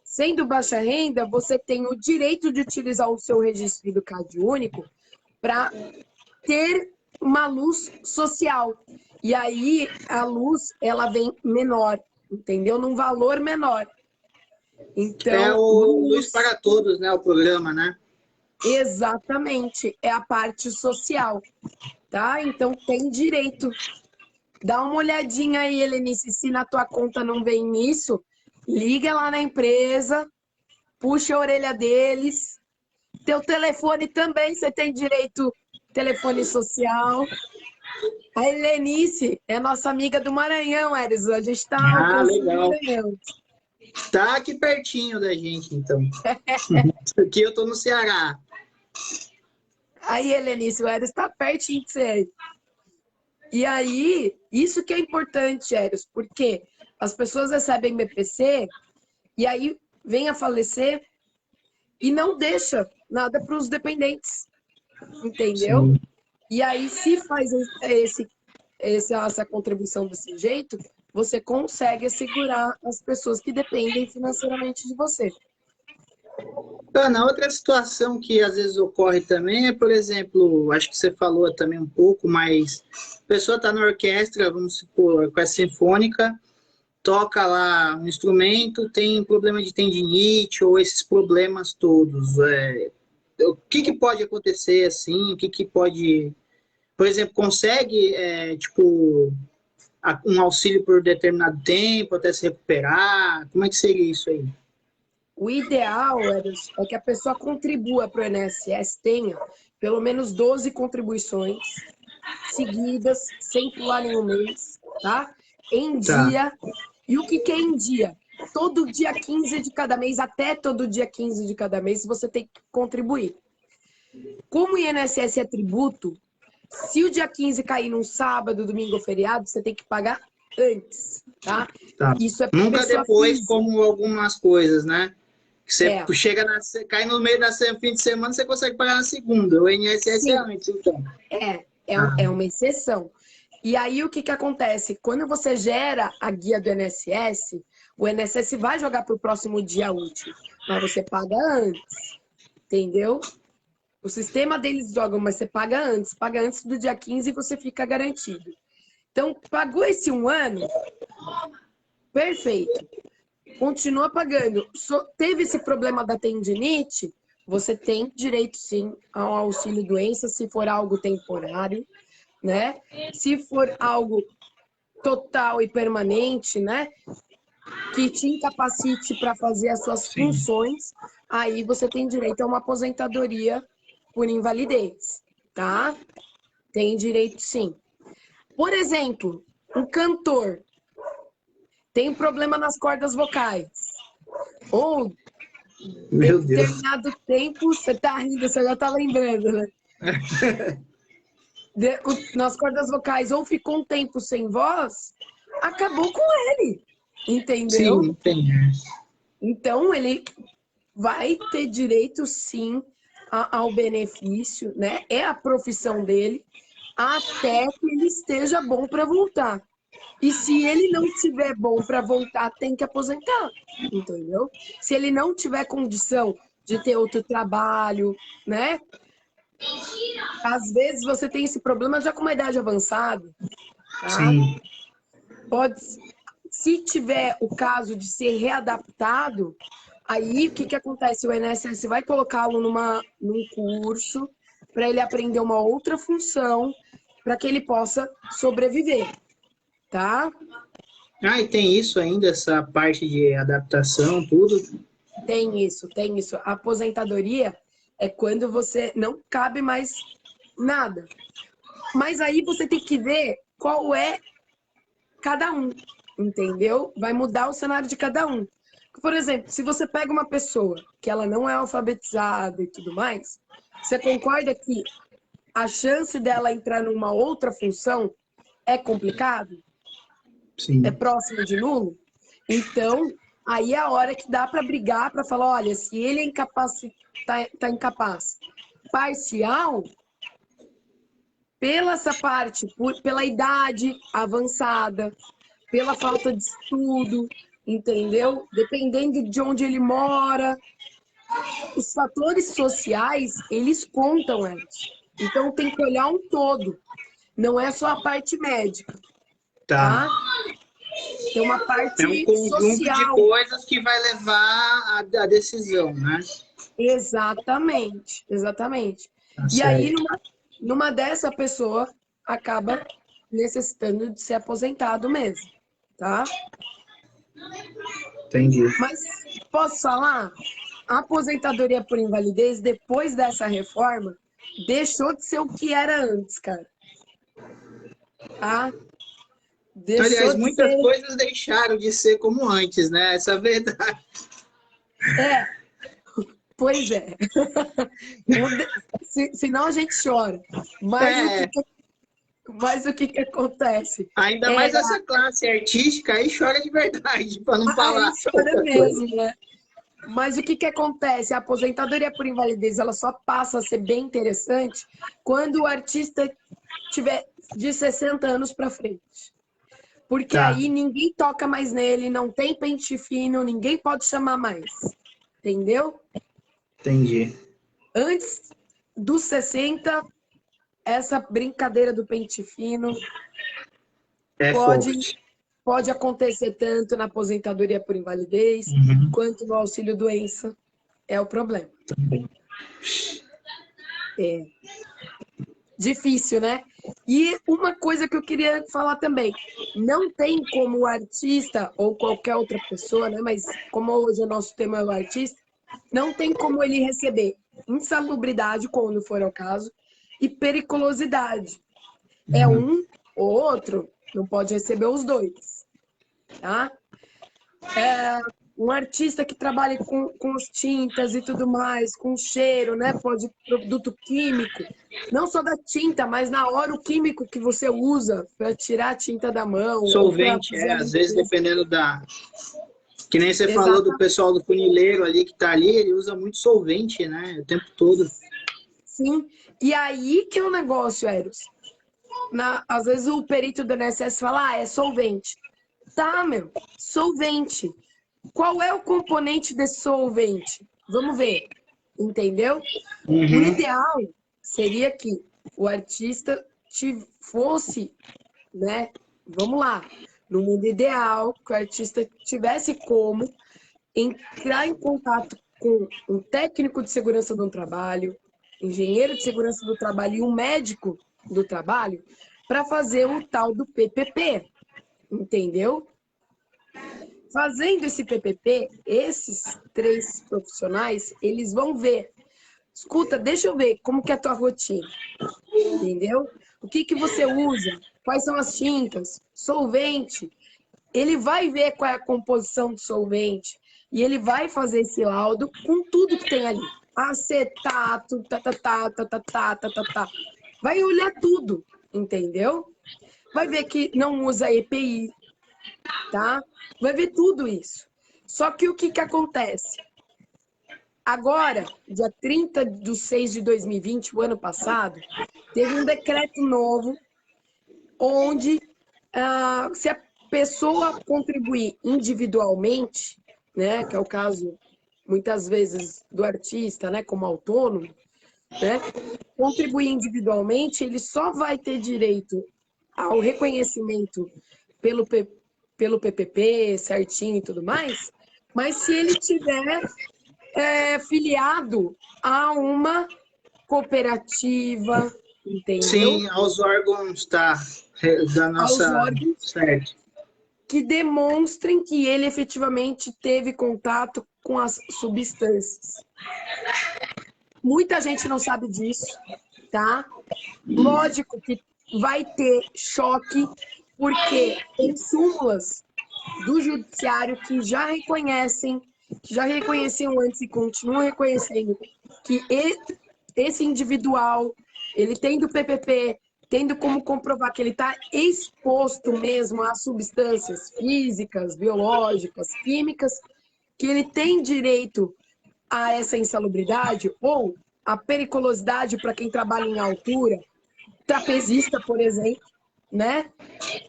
Sendo baixa renda, você tem o direito de utilizar o seu registro do CAD único para ter uma luz social. E aí a luz ela vem menor, entendeu? Num valor menor. É Então, o Luz luz, para Todos, né? O programa, né? exatamente, é a parte social, tá? Então tem direito. Dá uma olhadinha aí, Helenice, se na tua conta não vem isso, liga lá na empresa, puxa a orelha deles. Teu telefone também, você tem direito, telefone social. A Helenice é nossa amiga do Maranhão, Eris. A gente está Ah, alcançando o legal. Maranhão. Tá aqui pertinho da gente, então. Aqui eu tô no Ceará. Aí, Helenice, o Eris está pertinho de você. E aí, isso que é importante, Eris, porque as pessoas recebem BPC e aí vem a falecer e não deixa nada para os dependentes, entendeu? Sim. E aí, se faz essa contribuição desse jeito, você consegue assegurar as pessoas que dependem financeiramente de você. Ana, outra situação que às vezes ocorre também é, por exemplo, acho que você falou também um pouco, mas a pessoa está na orquestra, vamos supor, com a sinfônica, toca lá um instrumento, tem problema de tendinite ou esses problemas todos. O que pode acontecer assim? O que pode... Por exemplo, consegue, um auxílio por determinado tempo até se recuperar? Como é que seria isso aí? O ideal é que a pessoa contribua para o INSS, tenha pelo menos 12 contribuições seguidas, sem pular nenhum mês, tá? Em dia. E o que é em dia? Todo dia 15 de cada mês, até todo dia 15 de cada mês, você tem que contribuir. Como o INSS é tributo, se o dia 15 cair num sábado, domingo ou feriado, você tem que pagar antes, tá? Isso é nunca depois, física. Como algumas coisas, né? Você cai no meio da fim de semana, você consegue pagar na segunda. O INSS é antes, então. É uma exceção. E aí, o que acontece? Quando você gera a guia do INSS, o INSS vai jogar para o próximo dia útil, mas você paga antes, entendeu? O sistema deles joga, mas você paga antes do dia 15 e você fica garantido. Então, pagou esse um ano, perfeito. Continua pagando. Teve esse problema da tendinite, você tem direito, sim, ao auxílio doença, se for algo temporário, né? Se for algo total e permanente, né? Que te incapacite para fazer as suas funções, aí você tem direito a uma aposentadoria por invalidez, tá? Tem direito, sim. Por exemplo, um cantor tem um problema nas cordas vocais. Ou determinado tempo, você tá rindo, você já tá lembrando, né? Nas cordas vocais, ou ficou um tempo sem voz, acabou com ele, entendeu? Sim, entendi. Então, ele vai ter direito, sim, ao benefício, né? É a profissão dele, até que ele esteja bom para voltar. E se ele não estiver bom para voltar, tem que aposentar, entendeu? Se ele não tiver condição de ter outro trabalho, né? Às vezes você tem esse problema já com uma idade avançada, tá? Sim. Se tiver o caso de ser readaptado, aí o que acontece? O INSS vai colocá-lo num curso para ele aprender uma outra função para que ele possa sobreviver, tá? E tem isso ainda, essa parte de adaptação, tudo? Tem isso. A aposentadoria é quando você não cabe mais nada. Mas aí você tem que ver qual é cada um, entendeu? Vai mudar o cenário de cada um. Por exemplo, se você pega uma pessoa que ela não é alfabetizada e tudo mais, você concorda que a chance dela entrar numa outra função é complicado? Sim. É próximo de nulo? Então, aí é a hora que dá para brigar, para falar, olha, se ele é tá incapaz parcial, pela essa parte, pela idade avançada, pela falta de estudo, entendeu? Dependendo de onde ele mora, os fatores sociais, eles contam, Edson. Então, tem que olhar um todo. Não é só a parte médica. Tá? Tem uma parte social. É um conjunto de coisas que vai levar a decisão, né? Exatamente. E aí, numa dessa, pessoa acaba necessitando de ser aposentado mesmo, tá? Entendi. Mas posso falar? A aposentadoria por invalidez, depois dessa reforma, deixou de ser o que era antes, cara. Tá? Aliás, muitas coisas deixaram de ser como antes, né? Essa é a verdade. Pois é. Senão a gente chora. Mas o que acontece? Ainda mais essa classe artística, aí chora de verdade, para não falar. Aí chora mesmo, né? Mas o que que acontece? A aposentadoria por invalidez, ela só passa a ser bem interessante quando o artista tiver de 60 anos para frente. Porque Tá, aí ninguém toca mais nele, não tem pente fino, ninguém pode chamar mais. Entendeu? entendi. Antes dos 60, essa brincadeira do pente fino É pode, forte. pode acontecer tanto na aposentadoria por invalidez Uhum, quanto no auxílio-doença. É o problema. também. É difícil, né? E uma coisa que eu queria falar também, não tem como o artista ou qualquer outra pessoa, né? Mas como hoje o nosso tema é o artista, não tem como ele receber insalubridade, quando for o caso, e periculosidade. É Uhum. um ou outro, não pode receber os dois, tá? Um artista que trabalha com as tintas e tudo mais, com cheiro, né? Pode produto químico, não só da tinta, mas na hora o químico que você usa para tirar a tinta da mão ou para Solvente, fazer a às vezes limpeza. dependendo da. Que nem você falou do Exatamente, pessoal do funileiro ali que tá ali, ele usa muito solvente, né? O tempo todo. sim. E aí que é o negócio, Eros. Às vezes o perito do INSS fala, é solvente. Tá, meu, solvente. Qual é o componente desse solvente? Vamos ver, entendeu? O Uhum. ideal seria que o artista fosse, né? Vamos lá. No mundo ideal, que o artista tivesse como entrar em contato com um técnico de segurança do trabalho, engenheiro de segurança do trabalho e um médico do trabalho para fazer o tal do PPP, entendeu? Fazendo esse PPP, esses três profissionais, eles vão ver, escuta, deixa eu ver como que é a tua rotina, entendeu? O que que você usa? Quais são as tintas? Solvente. Ele vai ver qual é a composição do solvente e ele vai fazer esse laudo com tudo que tem ali. Acetato, tá. Vai olhar tudo, entendeu? Vai ver que não usa EPI, tá? Vai ver tudo isso. Só que o que que acontece? Agora, dia 30/6/2020, o ano passado, teve um decreto novo onde, se a pessoa contribuir individualmente, né, que é o caso, muitas vezes, do artista, né, como autônomo, né, contribuir individualmente, ele só vai ter direito ao reconhecimento pelo, pelo PPP, certinho e tudo mais, mas se ele tiver filiado a uma cooperativa, entendeu? Sim, aos órgãos tá, da Aos nossa. órgãos Certo. que demonstrem que ele efetivamente teve contato com as substâncias. Muita gente não sabe disso, tá? Lógico que vai ter choque, porque tem súmulas do judiciário que já reconheciam antes e continuam reconhecendo que esse individual, ele tendo PPP, tendo como comprovar que ele está exposto mesmo a substâncias físicas, biológicas, químicas, que ele tem direito a essa insalubridade ou a periculosidade para quem trabalha em altura, trapezista, por exemplo, né?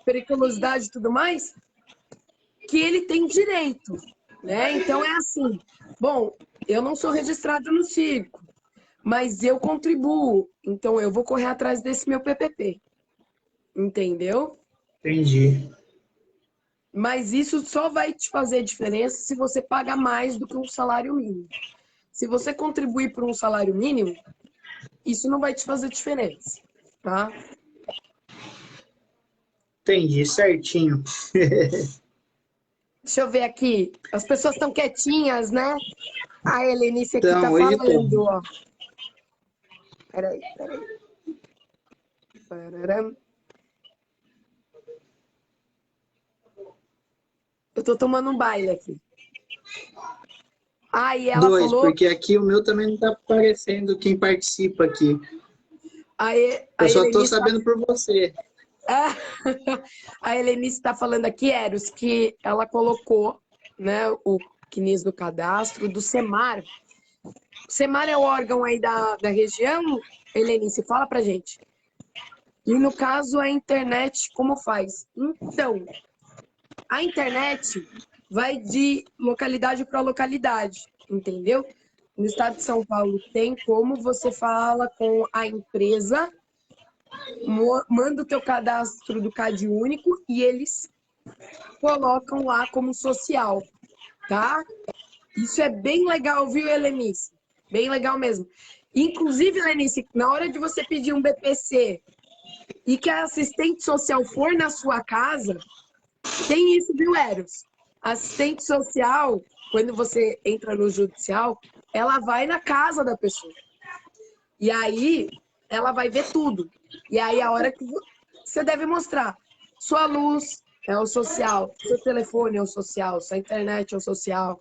Periculosidade e tudo mais, que ele tem direito, né? Então é assim, bom, eu não sou registrado no circo, mas eu contribuo, então eu vou correr atrás desse meu PPP, entendeu? Entendi. Mas isso só vai te fazer diferença se você pagar mais do que um salário mínimo. Se você contribuir por um salário mínimo, isso não vai te fazer diferença, tá? Entendi, certinho. Deixa eu ver aqui. As pessoas estão quietinhas, né? A Helenice aqui tá Então, hoje tô. falando, ó. Peraí. Pararam. Eu tô tomando um baile aqui. E ela Dois, falou. porque aqui o meu também não tá aparecendo quem participa aqui. A Eu só tô Helenice tá, sabendo por você. a Helenice tá falando aqui, Eros, que ela colocou, né, CNIS do cadastro, do SEMAR. O SEMAR é o órgão aí da região, Helenice, fala pra gente. E no caso, a internet, como faz? Então, a internet vai de localidade para localidade, entendeu? No estado de São Paulo tem como você fala com a empresa, manda o teu cadastro do CAD único e eles colocam lá como social, tá? Isso é bem legal, viu, Helenice? Bem legal mesmo. Inclusive, Helenice, na hora de você pedir um BPC e que a assistente social for na sua casa, tem isso, viu, Eros? Assistente social, quando você entra no judicial, ela vai na casa da pessoa. E aí, ela vai ver tudo. E aí, a hora que você deve mostrar, sua luz é o social, seu telefone é o social, sua internet é o social,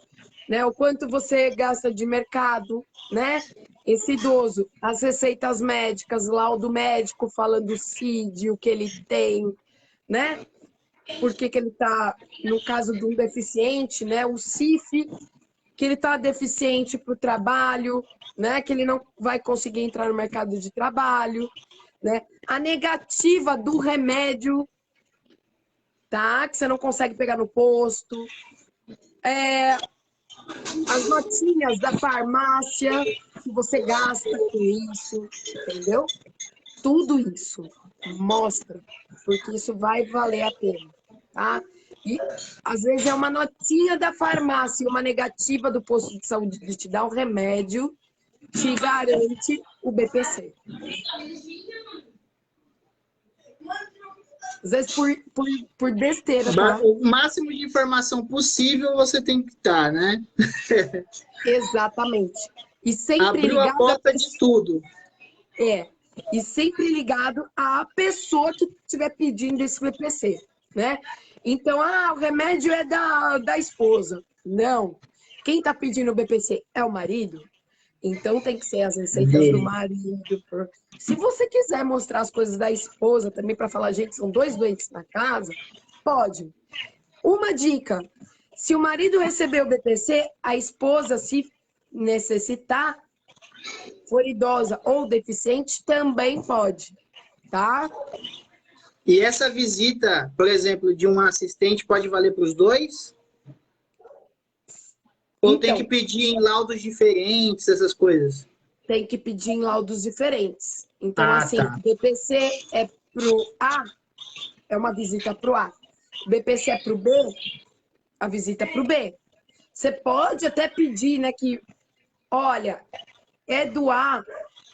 né? O quanto você gasta de mercado, né? Esse idoso, as receitas médicas, laudo médico falando o CID, o que ele tem, né? Por que ele está, no caso de um deficiente, né? O CIF, que ele está deficiente para o trabalho, né? Que ele não vai conseguir entrar no mercado de trabalho, né? A negativa do remédio, tá? Que você não consegue pegar no posto. As notinhas da farmácia, que você gasta com isso, entendeu? Tudo isso mostra, porque isso vai valer a pena, tá? E às vezes é uma notinha da farmácia, uma negativa do posto de saúde de te dar um remédio, te garante o BPC. Às vezes por besteira, tá? O máximo de informação possível você tem que estar, né? Exatamente. E sempre abriu a porta de tudo. E sempre ligado à pessoa que estiver pedindo esse BPC, né? Então, o remédio é da esposa. Não. Quem está pedindo o BPC é o marido? Então, tem que ser as receitas do marido. Se você quiser mostrar as coisas da esposa também para falar, gente, são 2 doentes na casa, pode. Uma dica, se o marido receber o BPC, a esposa, se necessitar, for idosa ou deficiente, também pode, tá? E essa visita, por exemplo, de um assistente pode valer para os dois? Ou tem que pedir em laudos diferentes, essas coisas? Tem que pedir em laudos diferentes. Então, assim, tá. BPC é pro A, é uma visita pro A. BPC é pro B, a visita é pro B. Você pode até pedir, né, que, olha, é do A,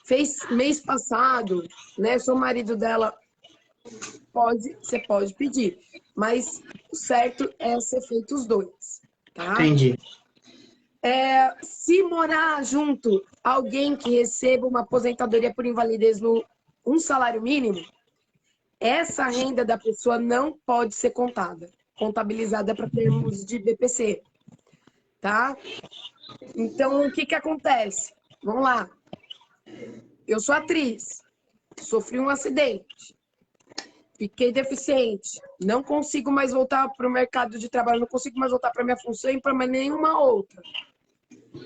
fez mês passado, né, eu sou o marido dela, você pode pedir. Mas o certo é ser feito os dois, tá? Entendi. Se morar junto alguém que receba uma aposentadoria por invalidez no um salário mínimo, essa renda da pessoa não pode ser contabilizada para termos de BPC, tá? Então, o que acontece? Vamos lá. Eu sou atriz, sofri um acidente, fiquei deficiente, não consigo mais voltar para o mercado de trabalho, não consigo mais voltar para minha função e para nenhuma outra,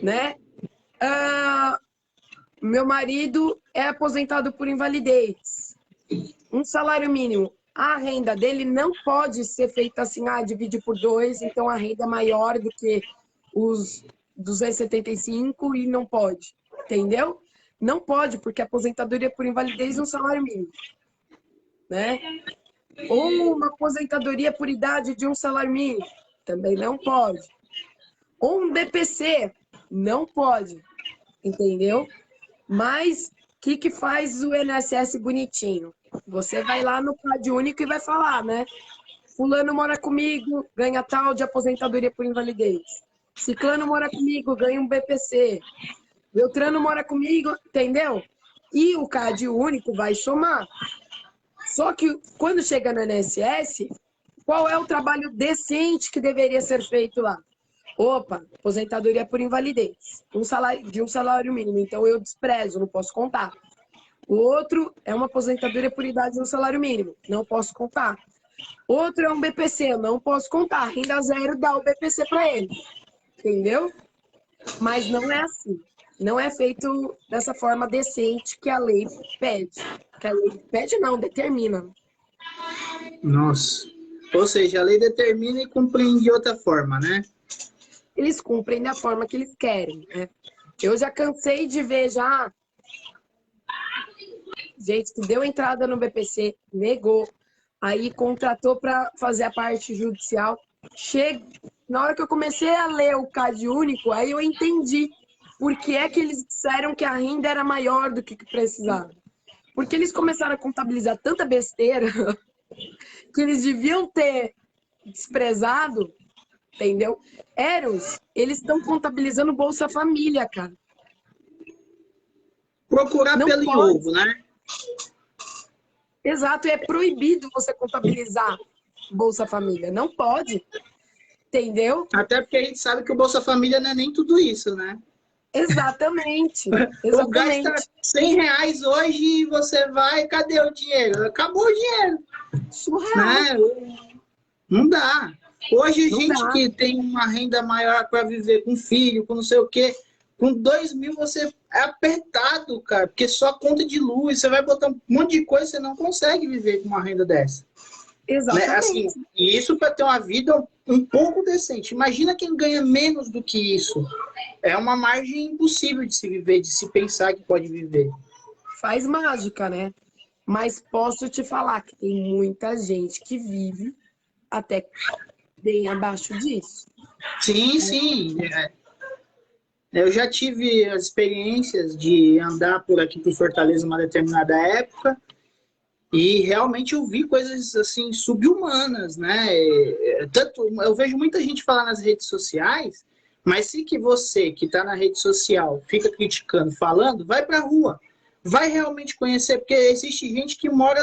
né? Meu marido é aposentado por invalidez, um salário mínimo, a renda dele não pode ser feita assim, divide por 2, então a renda é maior do que os 275 e não pode, entendeu? Não pode, porque a aposentadoria por invalidez é um salário mínimo, né? Ou uma aposentadoria por idade de um salário mínimo, também não pode. Ou um BPC, não pode, entendeu? Mas o que faz o INSS bonitinho? Você vai lá no CAD único e vai falar, né? Fulano mora comigo, ganha tal de aposentadoria por invalidez. Ciclano mora comigo, ganha um BPC. Beltrano mora comigo, entendeu? E o CAD único vai somar. Só que quando chega no INSS, qual é o trabalho decente que deveria ser feito lá? Opa, aposentadoria por invalidez, de um salário mínimo, então eu desprezo, não posso contar. O outro é uma aposentadoria por idade de um salário mínimo, não posso contar. Outro é um BPC, eu não posso contar, renda zero dá o BPC para ele. entendeu? Mas não é assim. Não é feito dessa forma decente que a lei pede. Que a lei pede não, determina. Nossa. Ou seja, a lei determina e cumpre de outra forma, né? Eles cumprem da forma que eles querem, né? Eu já cansei de ver já gente que deu entrada no BPC, negou, aí contratou para fazer a parte judicial. Na hora que eu comecei a ler o CAD único, aí eu entendi por que é que eles disseram que a renda era maior do que precisava. Porque eles começaram a contabilizar tanta besteira que eles deviam ter desprezado, entendeu? Eros, eles estão contabilizando Bolsa Família, cara. Procurar Não pelo em pode. ovo, né? Exato, é proibido você contabilizar Bolsa Família. Não pode, entendeu? Até porque a gente sabe que o Bolsa Família não é nem tudo isso, né? Exatamente, O gás está exatamente. R$ 100 hoje e você vai, cadê o dinheiro? Acabou o dinheiro, Surreal, né? Não dá. Hoje, não gente dá. que tem uma renda maior para viver com filho, com não sei o quê, com 2.000 você é apertado, cara, porque só conta de luz, você vai botar um monte de coisa, você não consegue viver com uma renda dessa. Né? Assim, Exatamente. e isso para ter uma vida um pouco decente. Imagina quem ganha menos do que isso. É uma margem impossível de se viver, de se pensar que pode viver. Faz mágica, né? Mas posso te falar que tem muita gente que vive até bem abaixo disso. Sim, sim. Eu já tive as experiências de andar por aqui por Fortaleza uma determinada época e realmente eu vi coisas assim subhumanas, né? Tanto eu vejo muita gente falar nas redes sociais, mas se que você que está na rede social fica criticando, falando, vai para a rua, vai realmente conhecer, porque existe gente que mora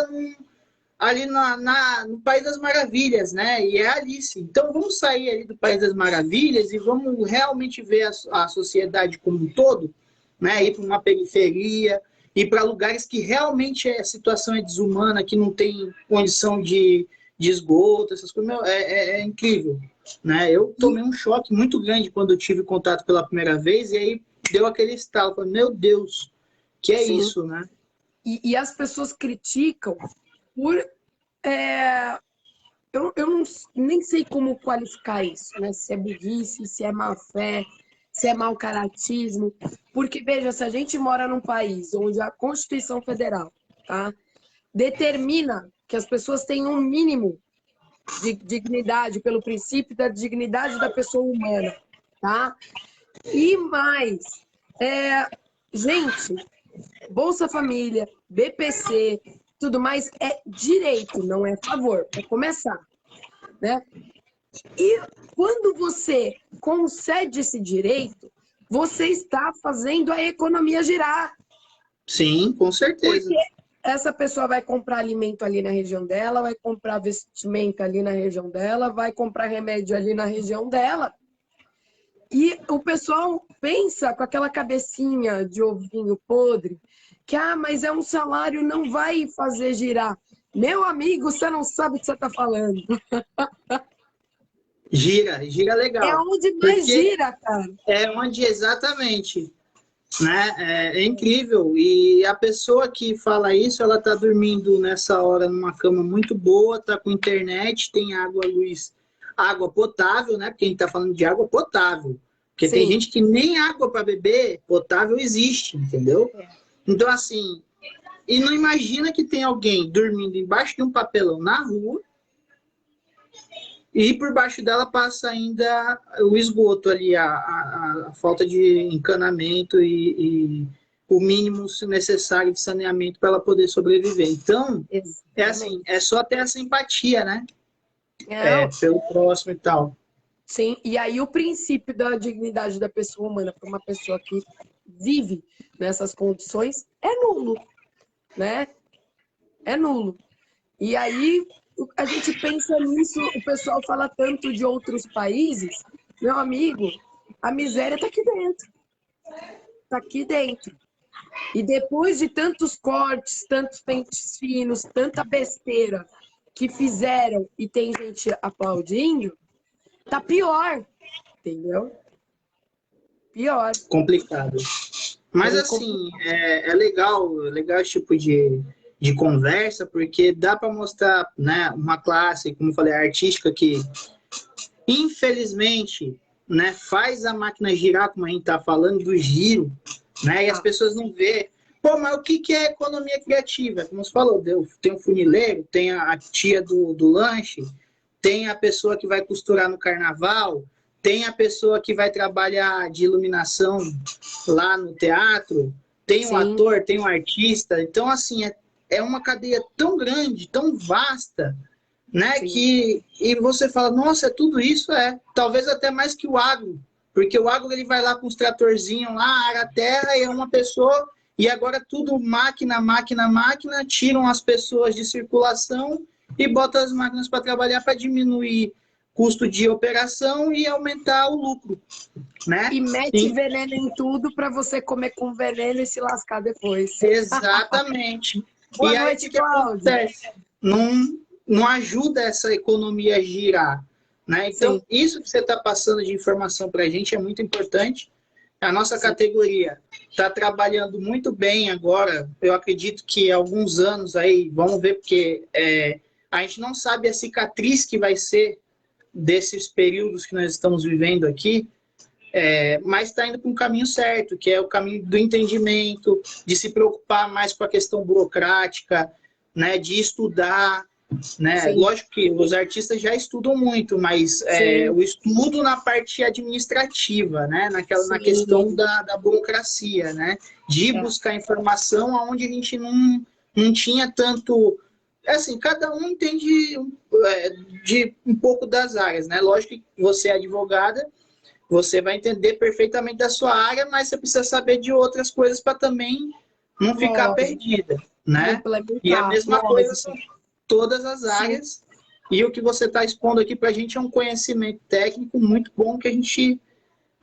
ali no País das Maravilhas, né? E é Alice. Então vamos sair ali do País das Maravilhas e vamos realmente ver a sociedade como um todo, né? Ir para uma periferia, ir para lugares que realmente a situação é desumana, que não tem condição de esgoto, essas coisas. Meu, é incrível, né? Eu E, tomei um choque muito grande quando eu tive contato pela primeira vez e aí deu aquele estalo, falei, meu Deus, que é sim, isso, né? e as pessoas criticam por. é, eu não, nem sei como qualificar isso, né? Se é burrice, se é má fé, se é mau caratismo. Porque, veja, se a gente mora num país onde a Constituição Federal, tá, determina que as pessoas têm um mínimo de dignidade, pelo princípio da dignidade da pessoa humana, tá? E mais, gente, Bolsa Família, BPC, tudo mais é direito, não é favor, para começar, né? E quando você concede esse direito, você está fazendo a economia girar. Sim, com certeza. Porque essa pessoa vai comprar alimento ali na região dela, vai comprar vestimenta ali na região dela, vai comprar remédio ali na região dela. E o pessoal pensa com aquela cabecinha de ovinho podre que, mas é um salário, não vai fazer girar. Meu amigo, você não sabe o que você está falando. Gira É legal. onde mais Porque gira, cara. é onde exatamente, né? É incrível. E a pessoa que fala isso, ela tá dormindo nessa hora numa cama muito boa, tá com internet, tem água, luz, água potável, né? Porque a gente tá falando de água potável. Porque tem Sim. gente que nem água para beber potável existe, entendeu? Então, assim, e não imagina que tem alguém dormindo embaixo de um papelão na rua e por baixo dela passa ainda o esgoto ali, a falta de encanamento e o mínimo necessário de saneamento para ela poder sobreviver. Então, é assim, Exatamente. é só ter essa empatia, né? Não, Pelo próximo e tal. sim. E aí o princípio da dignidade da pessoa humana para uma pessoa que vive nessas condições é nulo, né? É nulo. E aí a gente pensa nisso, o pessoal fala tanto de outros países. Meu amigo, a miséria está aqui dentro. Está aqui dentro. E depois de tantos cortes, tantos pentes finos, tanta besteira que fizeram e tem gente aplaudindo, tá pior, entendeu? pior. Complicado. Mas assim, é legal esse tipo de conversa, porque dá para mostrar, né, uma classe, como eu falei, artística que, infelizmente, né, faz a máquina girar, como a gente está falando, do giro, né, e as pessoas não vê. Pô, mas o que é economia criativa? Como você falou, tem o funileiro, tem a tia do lanche, tem a pessoa que vai costurar no carnaval, tem a pessoa que vai trabalhar de iluminação lá no teatro, tem o ator, tem o artista. Então, assim, é uma cadeia tão grande, tão vasta, né? E você fala, nossa, é tudo isso? Talvez até mais que o agro, porque o agro ele vai lá com os tratorzinhos lá, ara a terra e é uma pessoa, e agora tudo máquina, tiram as pessoas de circulação e botam as máquinas para trabalhar para diminuir custo de operação e aumentar o lucro, né? E mete veneno em tudo para você comer com veneno e se lascar depois. Exatamente. Boa noite, Cláudio. Não ajuda essa economia a girar, né? Então, Sim. Isso que você está passando de informação para a gente é muito importante. A nossa categoria está trabalhando muito bem agora. Eu acredito que há alguns anos aí, vamos ver, porque a gente não sabe a cicatriz que vai ser desses períodos que nós estamos vivendo aqui, mas está indo para um caminho certo, que é o caminho do entendimento, de se preocupar mais com a questão burocrática, né, de estudar, né? Lógico que os artistas já estudam muito, mas o estudo na parte administrativa, né, na questão da burocracia, né, de buscar informação onde a gente não tinha tanto. Assim, cada um entende de um pouco das áreas, né? Lógico que você é advogada, você vai entender perfeitamente da sua área, mas você precisa saber de outras coisas para também não ficar perdida, né? E a mesma coisa são todas as áreas. E o que você está expondo aqui para a gente é um conhecimento técnico muito bom que a gente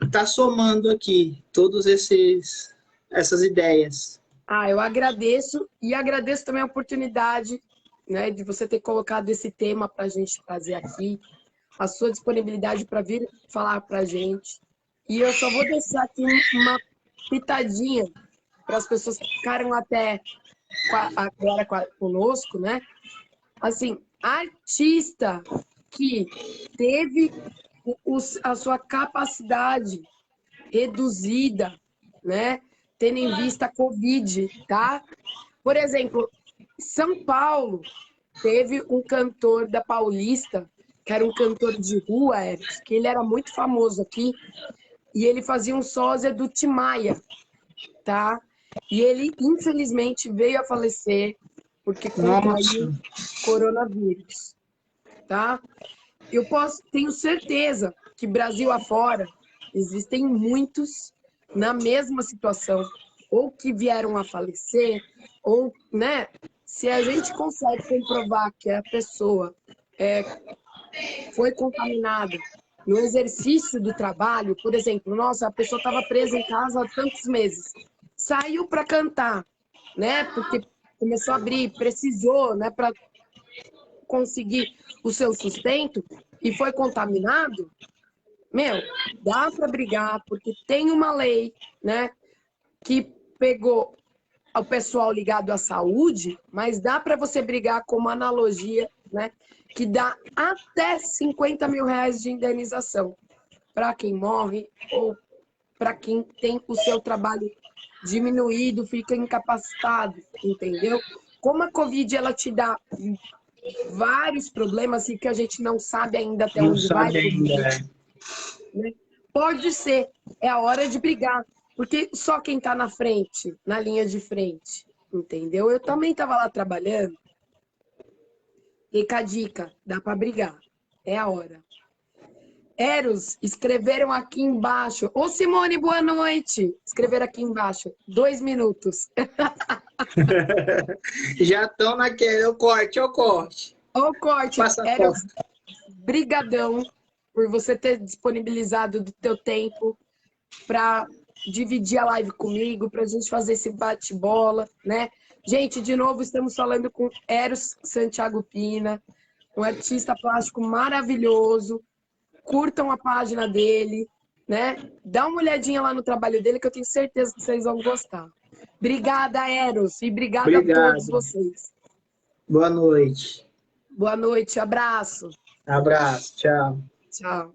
está somando aqui, todas essas ideias. Eu agradeço e agradeço também a oportunidade, né, de você ter colocado esse tema para a gente trazer aqui, a sua disponibilidade para vir falar para a gente. E eu só vou deixar aqui uma pitadinha para as pessoas que ficaram até agora conosco, né? Assim, artista que teve a sua capacidade reduzida, né? Tendo em vista a Covid, tá? Por exemplo, São Paulo teve um cantor da Paulista, que era um cantor de rua, que ele era muito famoso aqui, e ele fazia um sósia do Tim Maia, tá? E ele, infelizmente, veio a falecer porque contraiu coronavírus, tá? Tenho certeza que Brasil afora existem muitos na mesma situação, ou que vieram a falecer, ou, né? Se a gente consegue comprovar que a pessoa foi contaminada no exercício do trabalho, por exemplo, nossa, a pessoa estava presa em casa há tantos meses, saiu para cantar, né? Porque começou a abrir, precisou, né? Para conseguir o seu sustento e foi contaminado, dá para brigar, porque tem uma lei, né? Que pegou o pessoal ligado à saúde, mas dá para você brigar com uma analogia, né? Que dá até 50 mil reais de indenização para quem morre ou para quem tem o seu trabalho diminuído, fica incapacitado, entendeu? Como a Covid ela te dá vários problemas e que a gente não sabe ainda até onde vai. Né? Pode ser, é a hora de brigar, porque só quem está na frente, na linha de frente, entendeu? Eu também estava lá trabalhando. Fica a dica, dá para brigar, é a hora. Eros, escreveram aqui embaixo. Ô, Simone, boa noite. Escreveram aqui embaixo. 2 minutos. Já estão naquele. O corte. O corte. Eros, brigadão por você ter disponibilizado do teu tempo para dividir a live comigo, para a gente fazer esse bate-bola, né? Gente, de novo, estamos falando com Eros Santiago Pina, um artista plástico maravilhoso. Curtam a página dele, né? Dá uma olhadinha lá no trabalho dele que eu tenho certeza que vocês vão gostar. Obrigada, Eros, e obrigada a todos Obrigado. vocês. Boa noite. Boa noite, abraço. Abraço. Tchau. Tchau.